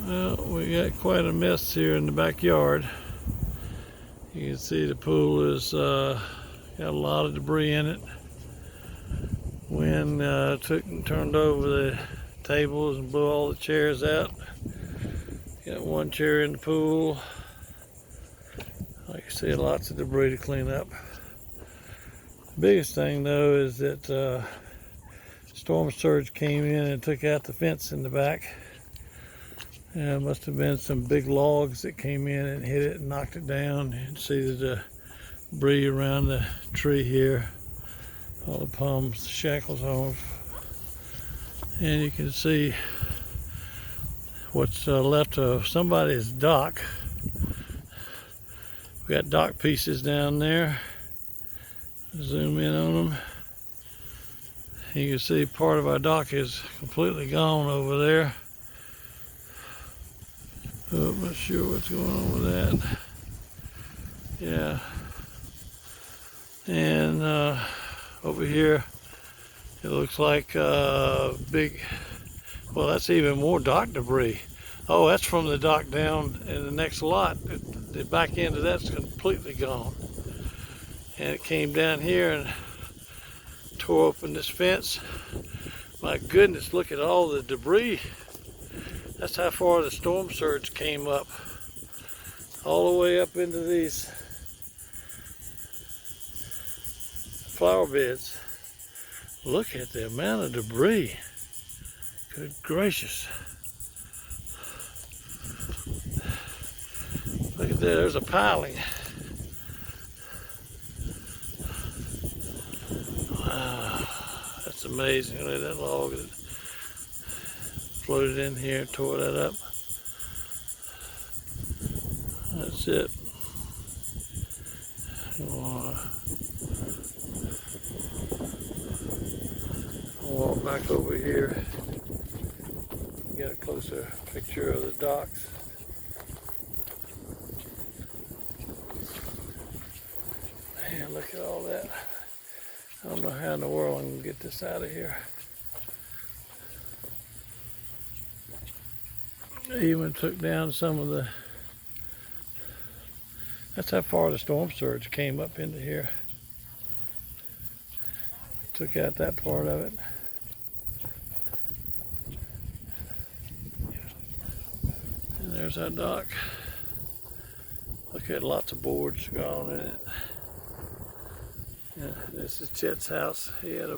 Well, we got quite a mess here in the backyard. You can see the pool is got a lot of debris in it. Wind took and turned over the tables and blew all the chairs out. Got one chair in the pool. Like you see, lots of debris to clean up. The biggest thing though is that storm surge came in and took out the fence in the back. It must have been some big logs that came in and hit it and knocked it down. You can see the debris around the tree here. All the palms, the shackles off. And you can see what's left of somebody's dock. We got dock pieces down there. Zoom in on them. You can see part of our dock is completely gone over there. Oh, I'm not sure what's going on with that. Yeah. And over here, it looks like big, well, that's even more dock debris. Oh, that's from the dock down in the next lot. The back end of that's completely gone. And it came down here and tore open this fence. My goodness, look at all the debris. That's how far the storm surge came up. All the way up into these flower beds. Look at the amount of debris. Good gracious. Look at there, there's a piling. Wow, that's amazing. Look at that log that floated in here and tore that up. That's it. I'll walk back over here, get a closer picture of the docks. Man, look at all that. I don't know how in the world I'm going to get this out of here. I even took down some of the, that's how far the storm surge came up into here. Took out that part of it. And there's our dock. Look at lots of boards gone in it. Yeah, this is Chet's house. He had a,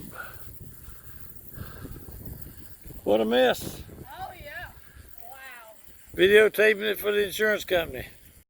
what a mess. Oh yeah, wow. Videotaping it for the insurance company.